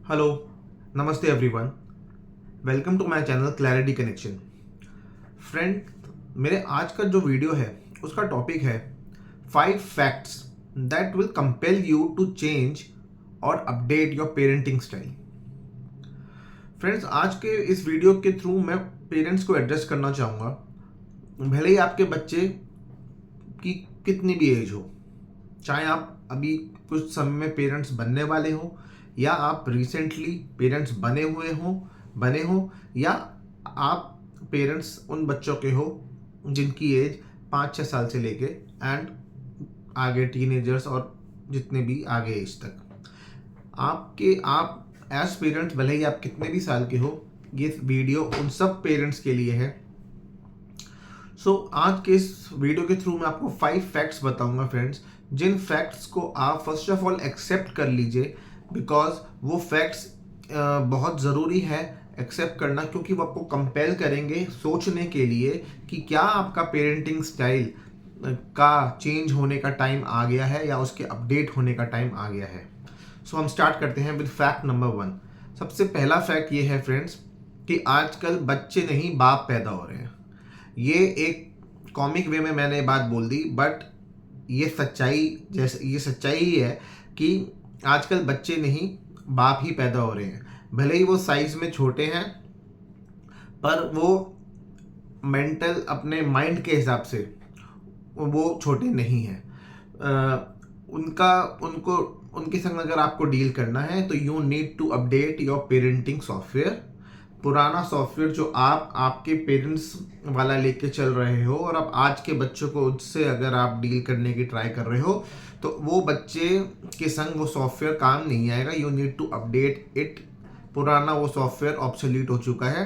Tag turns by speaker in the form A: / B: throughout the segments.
A: Hello, नमस्ते everyone. Welcome to my channel clarity connection. Friend, मेरे आज का जो वीडियो है उसका टॉपिक है 5 facts that will compel you to change और update your parenting style. Friends, आज के इस वीडियो के थ्रू मैं पेरेंट्स को एड्रेस करना चाहूँगा, भले ही आपके बच्चे की कितनी भी एज हो, चाहे आप अभी कुछ समय में पेरेंट्स बनने वाले हो या आप रिसेंटली पेरेंट्स बने हो या आप पेरेंट्स उन बच्चों के हो जिनकी एज 5-6 साल से लेके एंड आगे टीनेजर्स और जितने भी आगे एज तक आप एज पेरेंट्स, भले ही आप कितने भी साल के हो, ये वीडियो उन सब पेरेंट्स के लिए है। आज के इस वीडियो के थ्रू मैं आपको 5 फैक्ट्स बताऊंगा फ्रेंड्स, जिन फैक्ट्स को आप फर्स्ट ऑफ ऑल एक्सेप्ट कर लीजिए, बिकॉज वो फैक्ट्स बहुत ज़रूरी है एक्सेप्ट करना, क्योंकि वो आपको कंपेल करेंगे सोचने के लिए कि क्या आपका पेरेंटिंग स्टाइल का चेंज होने का टाइम आ गया है या उसके अपडेट होने का टाइम आ गया है। हम स्टार्ट करते हैं विद फैक्ट नंबर 1। सबसे पहला फैक्ट ये है फ्रेंड्स कि आजकल बच्चे नहीं बाप पैदा हो रहे हैं। ये एक कॉमिक वे में मैंने बात बोल दी, बट ये सच्चाई ही है कि आजकल बच्चे नहीं बाप ही पैदा हो रहे हैं। भले ही वो साइज में छोटे हैं, पर वो मेंटल अपने माइंड के हिसाब से वो छोटे नहीं हैं। उनके संग अगर आपको डील करना है तो you need to update your parenting software. पुराना सॉफ्टवेयर जो आप आपके पेरेंट्स वाला लेके चल रहे हो और अब आज के बच्चों को उससे अगर आप डील करने की ट्राई कर रहे हो तो वो बच्चे के संग वो सॉफ्टवेयर काम नहीं आएगा। You need to update it. पुराना वो सॉफ्टवेयर ऑब्सोलीट हो चुका है,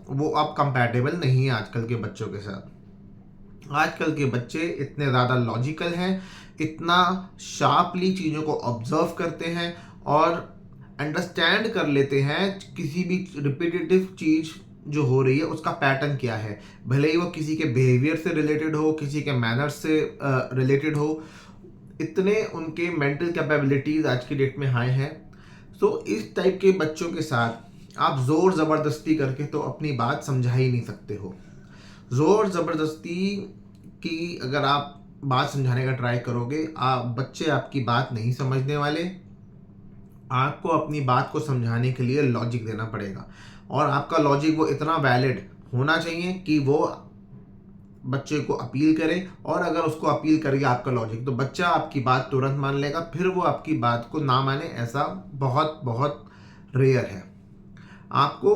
A: वो अब कंपैटिबल नहीं है आजकल के बच्चों के साथ। आजकल के बच्चे इतने ज़्यादा लॉजिकल हैं, इतना शार्पली चीज़ों को ऑब्जर्व करते हैं और अंडरस्टैंड कर लेते हैं किसी भी रिपीटेटिव चीज़ जो हो रही है उसका पैटर्न क्या है, भले ही वो किसी के बिहेवियर से रिलेटेड हो, किसी के मैनर्स से रिलेटेड हो। इतने उनके मेंटल कैपेबिलिटीज आज की डेट में हाई हैं। इस टाइप के बच्चों के साथ आप ज़ोर ज़बरदस्ती करके तो अपनी बात समझा ही नहीं सकते हो। ज़ोर ज़बरदस्ती की अगर आप बात समझाने का ट्राई करोगे, बच्चे आपकी बात नहीं समझने वाले। आपको अपनी बात को समझाने के लिए लॉजिक देना पड़ेगा, और आपका लॉजिक वो इतना वैलिड होना चाहिए कि वो बच्चे को अपील करे, और अगर उसको अपील करेगा आपका लॉजिक तो बच्चा आपकी बात तुरंत मान लेगा। फिर वो आपकी बात को ना माने ऐसा बहुत बहुत रेयर है। आपको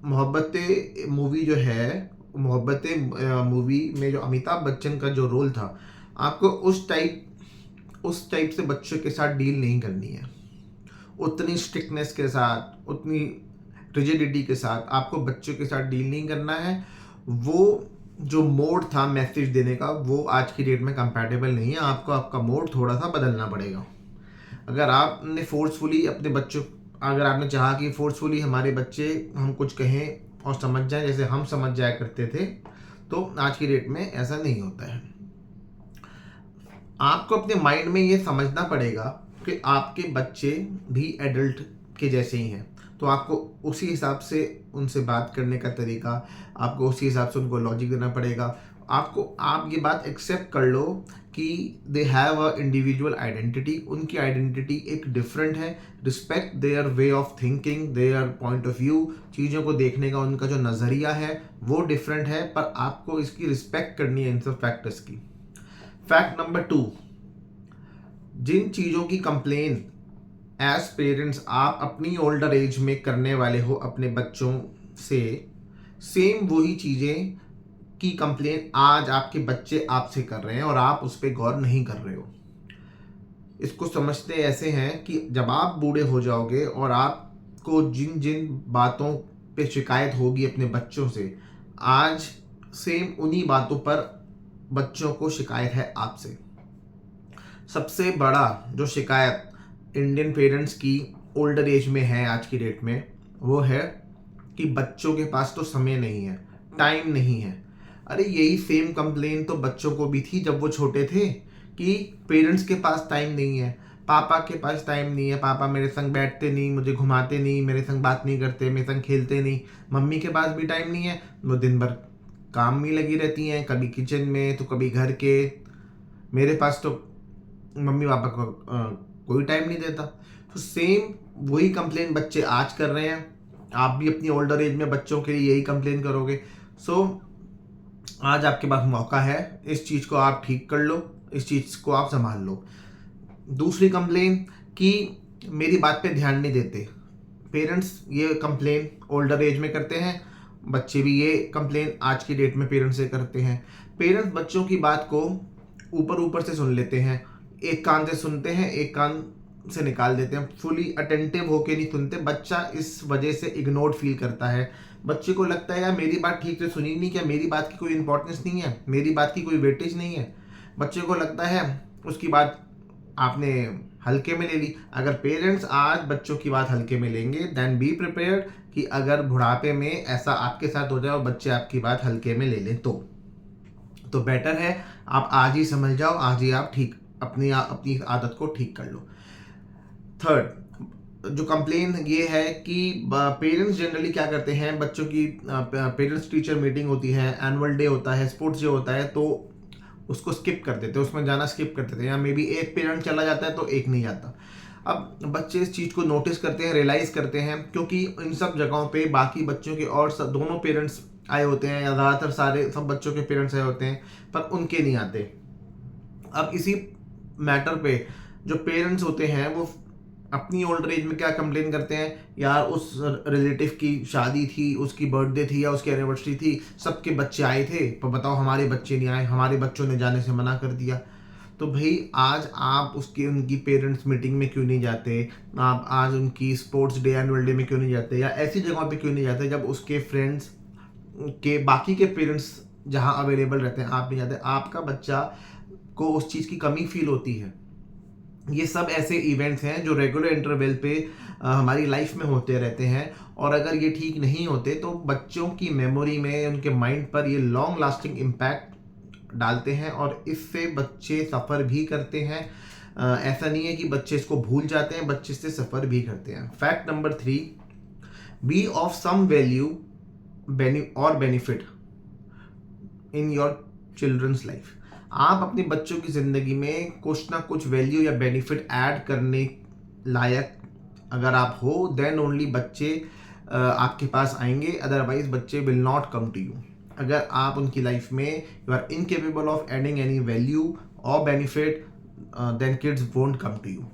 A: मोहब्बतें मूवी जो है, मोहब्बतें मूवी में जो अमिताभ बच्चन का जो रोल था, आपको उस टाइप से बच्चों के साथ डील नहीं करनी है। उतनी स्ट्रिक्टनेस के साथ, उतनी रिजिडिटी के साथ आपको बच्चों के साथ डील नहीं करना है। वो जो मोड था मैसेज देने का, वो आज की डेट में कंपैटिबल नहीं है। आपको आपका मोड थोड़ा सा बदलना पड़ेगा। अगर आपने अगर आपने चाहा कि फोर्सफुली हमारे बच्चे हम कुछ कहें और समझ जाएं जैसे हम समझ जाया करते थे, तो आज की डेट में ऐसा नहीं होता है। आपको अपने माइंड में ये समझना पड़ेगा कि आपके बच्चे भी एडल्ट के जैसे ही हैं, तो आपको उसी हिसाब से उनसे बात करने का तरीका, आपको उसी हिसाब से उनको लॉजिक देना पड़ेगा। आप ये बात एक्सेप्ट कर लो कि they have a individual identity. उनकी आइडेंटिटी एक डिफरेंट है। Respect their way of thinking, their point of view, चीज़ों को देखने का उनका जो नज़रिया है वो डिफरेंट है, पर आपको इसकी रिस्पेक्ट करनी है इन सब फैक्टर्स की। फैक्ट नंबर 2, जिन चीज़ों की कंप्लेन एज पेरेंट्स आप अपनी ओल्डर एज में करने वाले हो अपने बच्चों से, सेम वही चीज़ें की कंप्लेन आज आपके बच्चे आपसे कर रहे हैं और आप उस पर गौर नहीं कर रहे हो। इसको समझते ऐसे हैं कि जब आप बूढ़े हो जाओगे और आपको जिन जिन बातों पे शिकायत होगी अपने बच्चों से, आज सेम उन्हीं बातों पर बच्चों को शिकायत है आपसे। सबसे बड़ा जो शिकायत इंडियन पेरेंट्स की ओल्डर एज में है आज की डेट में, वो है कि बच्चों के पास तो समय नहीं है, टाइम नहीं है। अरे यही सेम कंप्लेन तो बच्चों को भी थी जब वो छोटे थे, कि पेरेंट्स के पास टाइम नहीं है। पापा के पास टाइम नहीं है, पापा मेरे संग बैठते नहीं, मुझे घुमाते नहीं, मेरे संग बात नहीं करते, मेरे संग खेलते नहीं। मम्मी के पास भी टाइम नहीं है, वो दिन भर काम में लगी रहती हैं, कभी किचन में तो कभी घर के। मेरे पास तो मम्मी पापा को कोई टाइम नहीं देता। तो सेम वही कंप्लेन बच्चे आज कर रहे हैं, आप भी अपनी ओल्डर एज में बच्चों के लिए यही कंप्लेन करोगे। सो आज आपके पास मौका है, इस चीज़ को आप ठीक कर लो, इस चीज़ को आप संभाल लो। दूसरी कंप्लेन कि मेरी बात पे ध्यान नहीं देते। पेरेंट्स ये कंप्लेन ओल्डर एज में करते हैं, बच्चे भी ये कंप्लेन आज की डेट में पेरेंट्स से करते हैं। पेरेंट्स बच्चों की बात को ऊपर ऊपर से सुन लेते हैं, एक कान से सुनते हैं, एक कान से निकाल देते हैं, फुली अटेंटिव होके नहीं सुनते। बच्चा इस वजह से इग्नोर्ड फील करता है। बच्चे को लगता है यार मेरी बात ठीक से सुनी नहीं, क्या मेरी बात की कोई इंपॉर्टेंस नहीं है, मेरी बात की कोई वेटेज नहीं है। बच्चे को लगता है उसकी बात आपने हल्के में ले ली। अगर पेरेंट्स आज बच्चों की बात हल्के में लेंगे, देन बी प्रिपेयर्ड कि अगर बुढ़ापे में ऐसा आपके साथ हो जाए और बच्चे आपकी बात हल्के में ले लें तो बेटर है आप आज ही समझ जाओ, आज ही आप ठीक अपनी आदत को ठीक कर लो। थर्ड जो कंप्लेन ये है कि पेरेंट्स जनरली क्या करते हैं, बच्चों की पेरेंट्स टीचर मीटिंग होती है, एनुअल डे होता है, स्पोर्ट्स डे होता है, तो उसको स्किप कर देते हैं, उसमें जाना स्किप कर देते हैं, या मे बी एक पेरेंट चला जाता है तो एक नहीं जाता। अब बच्चे इस चीज़ को नोटिस करते हैं, रियलाइज़ करते हैं, क्योंकि इन सब जगहों पे बाकी बच्चों के और दोनों पेरेंट्स आए होते हैं, या ज़्यादातर सारे सब बच्चों के पेरेंट्स आए होते हैं, पर उनके नहीं आते। अब इसी मैटर पे जो पेरेंट्स होते हैं वो अपनी ओल्डर एज में क्या कंप्लेन करते हैं, यार उस रिलेटिव की शादी थी, उसकी बर्थडे थी या उसकी एनिवर्सरी थी, सबके बच्चे आए थे, पर बताओ हमारे बच्चे नहीं आए, हमारे बच्चों ने जाने से मना कर दिया। तो भाई आज आप उनकी पेरेंट्स मीटिंग में क्यों नहीं जाते, आप आज उनकी स्पोर्ट्स डे एनुअल डे में क्यों नहीं जाते, या ऐसी जगहों पे क्यों नहीं जाते जब उसके फ्रेंड्स के बाकी के पेरेंट्स जहाँ अवेलेबल रहते हैं, आप नहीं जाते। आपका बच्चा को उस चीज़ की कमी फील होती है। ये सब ऐसे इवेंट्स हैं जो रेगुलर इंटरवल पे हमारी लाइफ में होते रहते हैं, और अगर ये ठीक नहीं होते तो बच्चों की मेमोरी में, उनके माइंड पर ये लॉन्ग लास्टिंग इम्पैक्ट डालते हैं, और इससे बच्चे सफ़र भी करते हैं। ऐसा नहीं है कि बच्चे इसको भूल जाते हैं, बच्चे इससे सफ़र भी करते हैं। Fact number 3, be of some value और benefit in your children's life. आप अपने बच्चों की ज़िंदगी में कुछ ना कुछ वैल्यू या बेनिफिट ऐड करने लायक अगर आप हो, देन ओनली बच्चे आपके पास आएंगे, अदरवाइज बच्चे will not come to you. अगर आप उनकी लाइफ में you are incapable of adding any value और benefit, then kids won't come to you.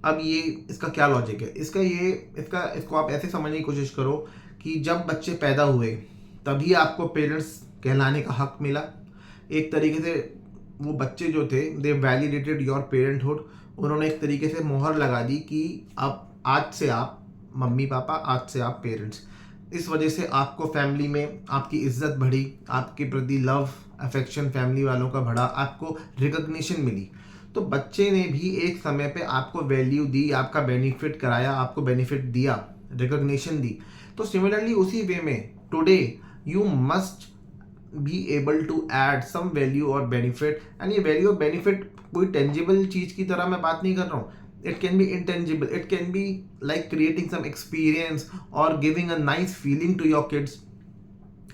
A: अब ये इसका क्या लॉजिक है, इसको आप ऐसे समझने की कोशिश करो कि जब बच्चे पैदा हुए तभी आपको पेरेंट्स कहलाने का हक मिला। एक तरीके से वो बच्चे जो थे, दे वैलिडेटेड योर पेरेंटहुड। उन्होंने एक तरीके से मोहर लगा दी कि अब आज से आप मम्मी पापा, आज से आप पेरेंट्स। इस वजह से आपको फैमिली में आपकी इज्जत बढ़ी, आपके प्रति लव अफेक्शन फैमिली वालों का बढ़ा, आपको रिकग्निशन मिली। तो बच्चे ने भी एक समय पे आपको वैल्यू दी, आपका बेनिफिट कराया, आपको बेनिफिट दिया, रिकग्निशन दी। तो सिमिलरली उसी वे में today you must be able to add some value or benefit, and ये value और benefit कोई tangible चीज़ की तरह मैं बात नहीं कर रहा हूँ। It can be intangible, it can be like creating some experience or giving a nice feeling to your kids।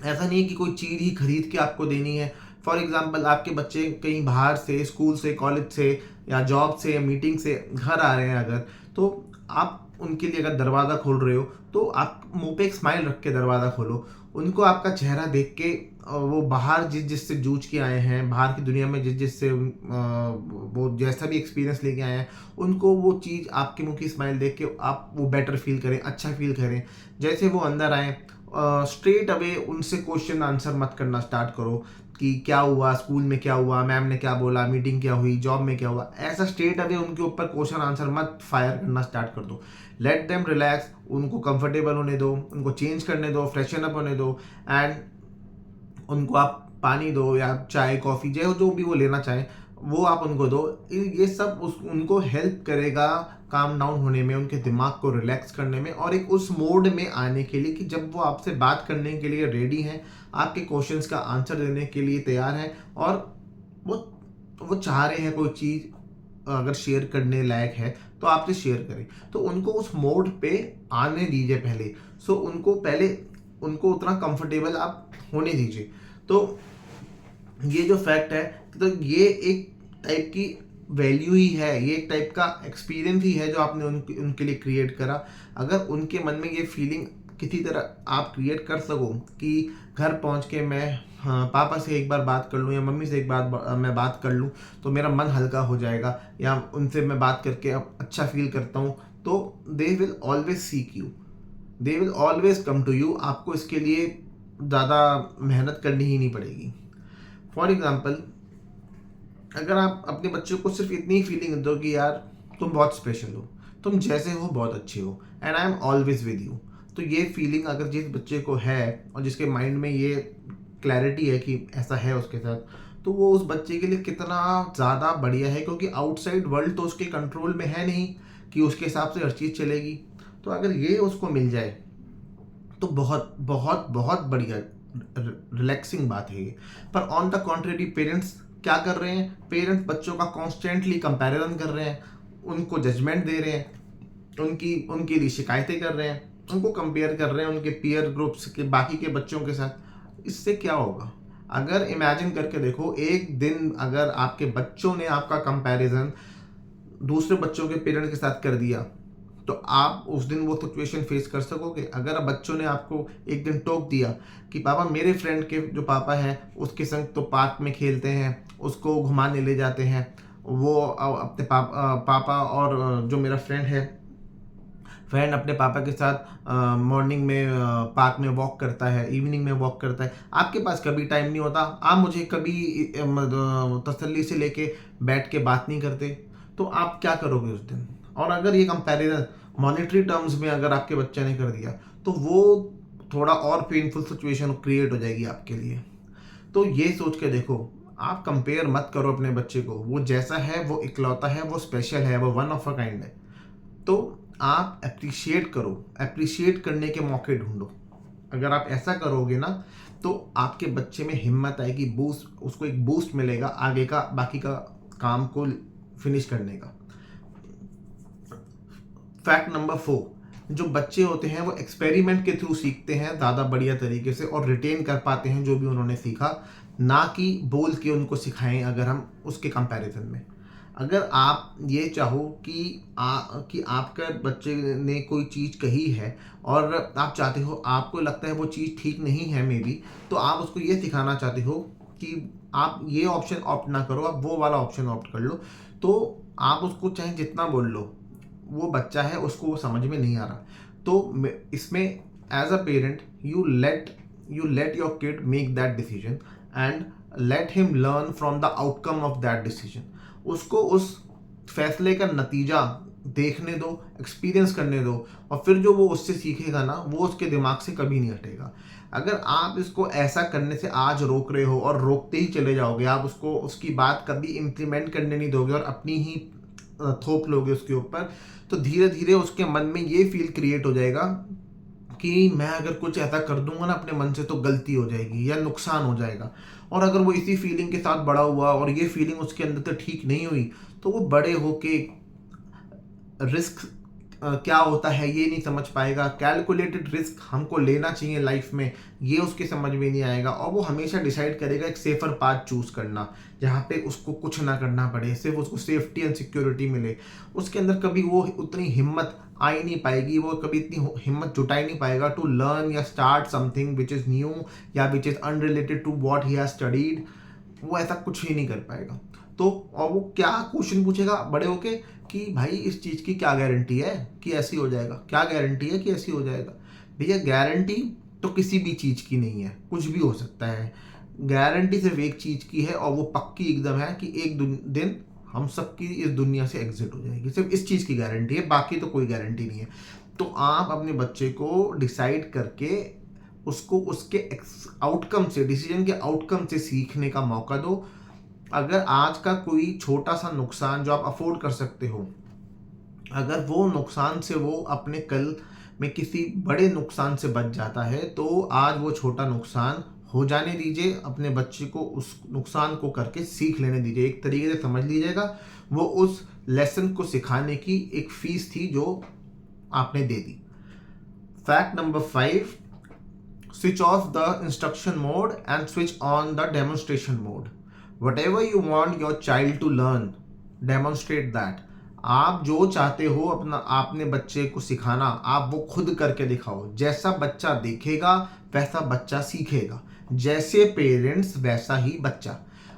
A: ऐसा नहीं है कि कोई चीज़ ही खरीद के आपको देनी है। फॉर एग्जाम्पल आपके बच्चे कहीं बाहर से, स्कूल से, कॉलेज से या जॉब से या मीटिंग से घर आ रहे हैं अगर, तो आप उनके लिए अगर दरवाज़ा खोल रहे हो तो आप मुंह पे एक स्माइल रख के दरवाज़ा खोलो। उनको आपका चेहरा देख के वो बाहर जिससे जूझ के आए हैं, बाहर की दुनिया में जिससे वो जैसा भी एक्सपीरियंस लेके आए हैं, उनको वो चीज़ आपके मुंह की स्माइल देख के आप वो बेटर फील करें, अच्छा फील करें। जैसे वो अंदर आए, स्ट्रेट अवे उनसे क्वेश्चन आंसर मत करना स्टार्ट करो कि क्या हुआ, स्कूल में क्या हुआ, मैम ने क्या बोला, मीटिंग क्या हुई, जॉब में क्या हुआ। ऐसा स्ट्रेट अवे उनके ऊपर क्वेश्चन आंसर मत फायर करना स्टार्ट कर दो। लेट देम रिलैक्स, उनको कंफर्टेबल होने दो, उनको चेंज करने दो, फ्रेशन अप होने दो, एंड उनको आप पानी दो या चाय कॉफ़ी जो भी वो लेना चाहें वो आप उनको दो। ये सब उनको हेल्प करेगा काम डाउन होने में, उनके दिमाग को रिलैक्स करने में, और एक उस मोड में आने के लिए कि जब वो आपसे बात करने के लिए रेडी हैं, आपके क्वेश्चंस का आंसर देने के लिए तैयार हैं, और वो चाह रहे हैं कोई चीज़ अगर शेयर करने लायक है तो आपसे शेयर करें। तो उनको उस मोड पे आने दीजिए पहले। उनको उतना कंफर्टेबल आप होने दीजिए। तो ये जो फैक्ट है, तो ये एक टाइप की वैल्यू ही है, ये एक टाइप का एक्सपीरियंस ही है जो आपने उनके लिए क्रिएट करा। अगर उनके मन में ये फीलिंग किसी तरह आप क्रिएट कर सको कि घर पहुंच के मैं पापा से एक बार बात कर लूँ या मम्मी से एक बार मैं बात कर लूँ तो मेरा मन हल्का हो जाएगा, या उनसे मैं बात करके अब अच्छा फील करता हूँ, तो they will always seek you, they will always come to you. आपको इसके लिए ज़्यादा मेहनत करनी ही नहीं पड़ेगी। फॉर एग्ज़ाम्पल, अगर आप अपने बच्चों को सिर्फ इतनी फीलिंग दो कि यार तुम बहुत स्पेशल हो, तुम जैसे हो बहुत अच्छे हो, and I am always with you, तो ये फीलिंग अगर जिस बच्चे को है और जिसके माइंड में ये क्लैरिटी है कि ऐसा है उसके साथ, तो वो उस बच्चे के लिए कितना ज़्यादा बढ़िया है, क्योंकि आउटसाइड वर्ल्ड तो उसके कंट्रोल में है नहीं कि उसके हिसाब से हर चीज़ चलेगी। तो अगर ये उसको मिल जाए तो बहुत बहुत बहुत बढ़िया रिलैक्सिंग बात है ये। पर ऑन द कॉन्ट्रेरी पेरेंट्स क्या कर रहे हैं, पेरेंट्स बच्चों का कॉन्स्टेंटली कंपैरिजन कर रहे हैं, उनको जजमेंट दे रहे हैं, उनके लिए शिकायतें कर रहे हैं, उनको कंपेयर कर रहे हैं उनके पीयर ग्रुप्स के बाकी के बच्चों के साथ। इससे क्या होगा? अगर इमेजिन करके देखो, एक दिन अगर आपके बच्चों ने आपका कंपैरिजन दूसरे बच्चों के पेरेंट्स के साथ कर दिया, तो आप उस दिन वो सिचुएशन फेस कर सकोगे? अगर बच्चों ने आपको एक दिन टोक दिया कि पापा, मेरे फ्रेंड के जो पापा हैं उसके संग तो पार्क में खेलते हैं, उसको घुमाने ले जाते हैं, वो अपने पापा और जो मेरा फ्रेंड अपने पापा के साथ मॉर्निंग में पार्क में वॉक करता है, इवनिंग में वॉक करता है, आपके पास कभी टाइम नहीं होता, आप मुझे कभी तसल्ली से लेके बैठ के बात नहीं करते, तो आप क्या करोगे उस दिन? और अगर ये कंपैरिजन मॉनेटरी टर्म्स में अगर आपके बच्चे ने कर दिया, तो वो थोड़ा और पेनफुल सिचुएशन क्रिएट हो जाएगी आपके लिए। तो ये सोच के देखो, आप कंपेयर मत करो अपने बच्चे को, वो जैसा है वो इकलौता है, वो स्पेशल है, वो वन ऑफ अ काइंड है। तो आप अप्रिशिएट करो, अप्रिशिएट करने के मौके ढूंढो। अगर आप ऐसा करोगे ना, तो आपके बच्चे में हिम्मत आएगी, बूस्ट, उसको एक बूस्ट मिलेगा आगे का बाकी का काम को फिनिश करने का। फैक्ट नंबर 4, जो बच्चे होते हैं वो एक्सपेरिमेंट के थ्रू सीखते हैं ज़्यादा बढ़िया तरीके से और रिटेन कर पाते हैं जो भी उन्होंने सीखा, ना कि बोल के उनको सिखाएं। अगर हम उसके कंपैरिजन में, अगर आप ये चाहो कि आपका बच्चे ने कोई चीज़ कही है और आप चाहते हो, आपको लगता है वो चीज़ ठीक नहीं है मे बी, तो आप उसको ये सिखाना चाहते हो कि आप ये ऑप्शन ऑप्ट ना करो, आप वो वाला ऑप्शन ऑप्ट कर लो, तो आप उसको चाहे जितना बोल लो, वो बच्चा है, उसको वो समझ में नहीं आ रहा। तो इसमें as a parent you let your kid make that decision and let him learn from the outcome of that decision. उसको उस फैसले का नतीजा देखने दो, एक्सपीरियंस करने दो, और फिर जो वो उससे सीखेगा ना, वो उसके दिमाग से कभी नहीं हटेगा। अगर आप इसको ऐसा करने से आज रोक रहे हो और रोकते ही चले जाओगे, आप उसको उसकी बात कभी इम्प्लीमेंट करने नहीं दोगे और अपनी ही थोप लोगे उसके ऊपर, तो धीरे धीरे उसके मन में ये फील क्रिएट हो जाएगा कि मैं अगर कुछ ऐसा कर दूंगा ना अपने मन से तो गलती हो जाएगी या नुकसान हो जाएगा। और अगर वो इसी फीलिंग के साथ बड़ा हुआ और ये फीलिंग उसके अंदर तो ठीक नहीं हुई, तो वो बड़े होके रिस्क क्या होता है ये नहीं समझ पाएगा। कैलकुलेटेड रिस्क हमको लेना चाहिए लाइफ में, ये उसके समझ में नहीं आएगा, और वो हमेशा डिसाइड करेगा एक सेफर पाथ चूज करना, जहाँ पे उसको कुछ ना करना पड़े, सिर्फ उसको सेफ्टी एंड सिक्योरिटी मिले। उसके अंदर कभी वो उतनी हिम्मत आ ही नहीं पाएगी, वो कभी इतनी हिम्मत जुटा ही नहीं पाएगा टू लर्न या start something which is new या which is unrelated to what he has studied. वो ऐसा कुछ ही नहीं कर पाएगा। तो और वो क्या क्वेश्चन पूछेगा बड़े होके कि भाई इस चीज़ की क्या गारंटी है कि ऐसी हो जाएगा, क्या गारंटी है कि ऐसी हो जाएगा? भैया गारंटी तो किसी भी चीज़ की नहीं है, कुछ भी हो सकता है। गारंटी सिर्फ एक चीज़ की है और वो पक्की एकदम है कि एक दिन हम सबकी इस दुनिया से एग्जिट हो जाएगी, सिर्फ इस चीज़ की गारंटी है, बाकी तो कोई गारंटी नहीं है। तो आप अपने बच्चे को डिसाइड करके उसको उसके आउटकम से, डिसीजन के आउटकम से सीखने का मौका दो। अगर आज का कोई छोटा सा नुकसान जो आप अफोर्ड कर सकते हो, अगर वो नुकसान से वो अपने कल में किसी बड़े नुकसान से बच जाता है, तो आज वो छोटा नुकसान हो जाने दीजिए, अपने बच्चे को उस नुकसान को करके सीख लेने दीजिए। एक तरीके से समझ लीजिएगा वो उस लेसन को सिखाने की एक फीस थी जो आपने दे दी। Fact number 5, switch off the instruction mode and switch on the demonstration mode. Whatever you want your child to learn, demonstrate that. आप जो चाहते हो अपना आपने बच्चे को सिखाना, आप वो खुद करके दिखाओ। जैसा बच्चा देखेगा वैसा बच्चा सीखेगा, जैसे पेरेंट्स वैसा ही बच्चा।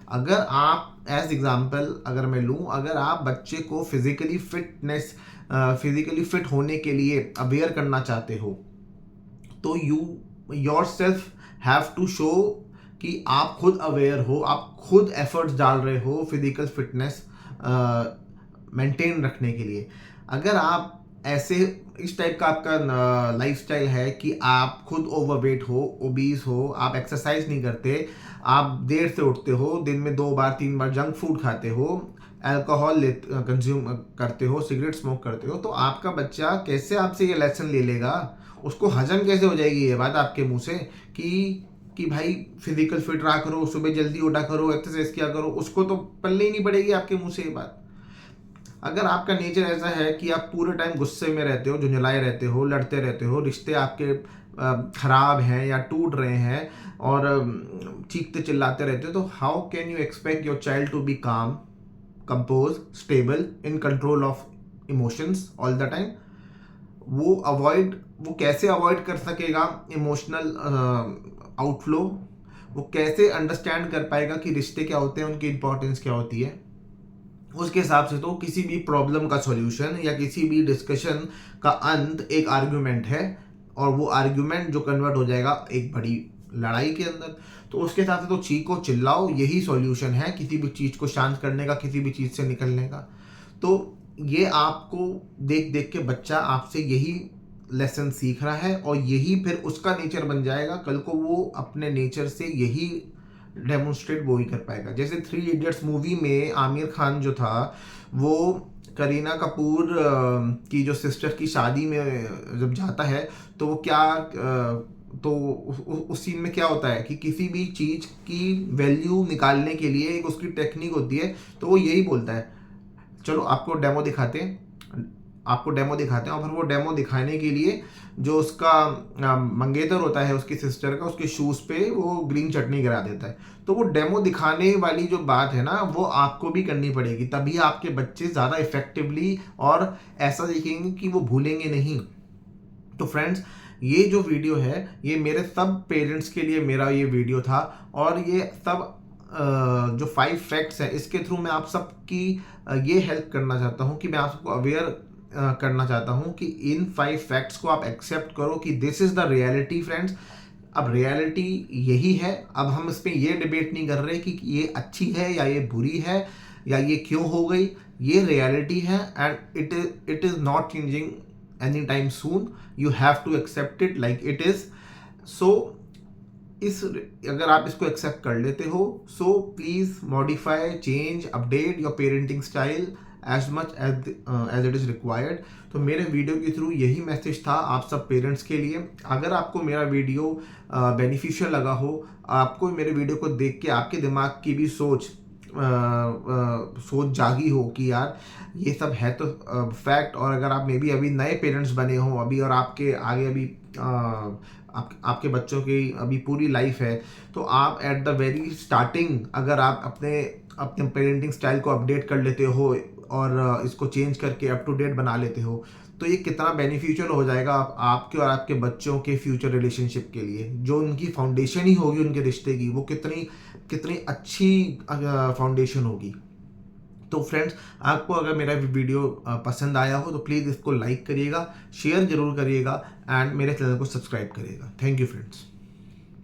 A: अगर आप एज एग्जाम्पल अगर मैं लूँ, अगर आप बच्चे को फिजिकली फिट होने के लिए अवेयर करना चाहते हो, तो yourself have to show कि आप खुद अवेयर हो, आप खुद एफर्ट्स डाल रहे हो फिजिकल फिटनेस मेंटेन रखने के लिए। अगर आप ऐसे इस टाइप का आपका लाइफस्टाइल है कि आप खुद ओवरवेट हो, ओबीस हो, आप एक्सरसाइज नहीं करते, आप देर से उठते हो, दिन में 2 बार 3 बार जंक फूड खाते हो, अल्कोहल कंज्यूम करते हो, सिगरेट स्मोक करते हो, तो आपका बच्चा कैसे आपसे ये लेसन ले लेगा? उसको हजम कैसे हो जाएगी ये बात आपके मुंह से कि भाई फिजिकल फिट रहा करो, सुबह जल्दी उठा करो, एक्सरसाइज किया करो? उसको तो पल्ले ही नहीं पड़ेगी आपके मुंह से ये बात। अगर आपका नेचर ऐसा है कि आप पूरे टाइम गुस्से में रहते हो, झुंझलाए रहते हो, लड़ते रहते हो, रिश्ते आपके खराब हैं या टूट रहे हैं और चीखते चिल्लाते रहते हो, तो how can you expect your child to be calm, composed, stable, in control of emotions all the time? वो कैसे अवॉइड कर सकेगा इमोशनल आउटफ्लो? वो कैसे अंडरस्टैंड कर पाएगा कि रिश्ते क्या होते हैं, उनकी इंपॉर्टेंस क्या होती है? उसके हिसाब से तो किसी भी प्रॉब्लम का सॉल्यूशन या किसी भी डिस्कशन का अंत एक आर्ग्यूमेंट है, और वो आर्ग्यूमेंट जो कन्वर्ट हो जाएगा एक बड़ी लड़ाई के अंदर। तो उसके हिसाब से तो चीखो चिल्लाओ, यही सॉल्यूशन है किसी भी चीज़ को शांत करने का, किसी भी चीज़ से निकलने का। तो ये आपको देख देख के बच्चा आपसे यही लेसन सीख रहा है, और यही फिर उसका नेचर बन जाएगा। कल को वो अपने नेचर से यही डेमोन्स्ट्रेट वो ही कर पाएगा। जैसे 3 इडियट्स मूवी में आमिर खान जो था, वो करीना कपूर की जो सिस्टर की शादी में जब जाता है, तो वो क्या तो उस सीन में क्या होता है कि किसी भी चीज़ की वैल्यू निकालने के लिए एक उसकी टेक्निक होती है, तो वो यही बोलता है, चलो आपको डेमो दिखाते हैं, और फिर वो डेमो दिखाने के लिए जो उसका मंगेतर होता है उसकी सिस्टर का, उसके शूज़ पे वो ग्रीन चटनी गिरा देता है। तो वो डेमो दिखाने वाली जो बात है ना, वो आपको भी करनी पड़ेगी, तभी आपके बच्चे ज़्यादा इफेक्टिवली और ऐसा सीखेंगे कि वो भूलेंगे नहीं। तो फ्रेंड्स, ये जो वीडियो है ये मेरे सब पेरेंट्स के लिए मेरा ये वीडियो था, और ये सब जो 5 फैक्ट्स हैं इसके थ्रू मैं आप सबकी ये हेल्प करना चाहता हूँ कि मैं आप सबको अवेयर करना चाहता हूँ कि इन 5 फैक्ट्स को आप एक्सेप्ट करो कि this is the reality friends. अब रियलिटी यही है। अब हम इस पर ये डिबेट नहीं कर रहे कि ये अच्छी है या ये बुरी है या ये क्यों हो गई। ये रियलिटी है and it is not changing any time soon. You have to accept it like it is. So अगर आप इसको एक्सेप्ट कर लेते हो, so please modify, change, update your parenting style as much as it is required. तो मेरे video के through यही मैसेज था आप सब पेरेंट्स के लिए। अगर आपको मेरा वीडियो बेनिफिशियल लगा हो, आपको मेरे वीडियो को देख के आपके दिमाग की भी सोच जागी हो कि यार ये सब है तो फैक्ट, और अगर आप मे बी अभी नए पेरेंट्स बने हो अभी और आपके आगे अभी आपके बच्चों की अभी पूरी लाइफ है, तो आप एट द वेरी स्टार्टिंग अगर आप अपने पेरेंटिंग स्टाइल को अपडेट कर लेते हो और इसको चेंज करके अप टू डेट बना लेते हो, तो ये कितना बेनिफिशियल हो जाएगा आपके और आपके बच्चों के फ्यूचर रिलेशनशिप के लिए। जो उनकी फाउंडेशन ही होगी उनके रिश्ते की, वो कितनी अच्छी फाउंडेशन होगी। तो फ्रेंड्स, आपको अगर मेरा वीडियो पसंद आया हो तो प्लीज़ इसको लाइक करिएगा, शेयर जरूर करिएगा एंड मेरे चैनल को सब्सक्राइब करिएगा। Thank you friends.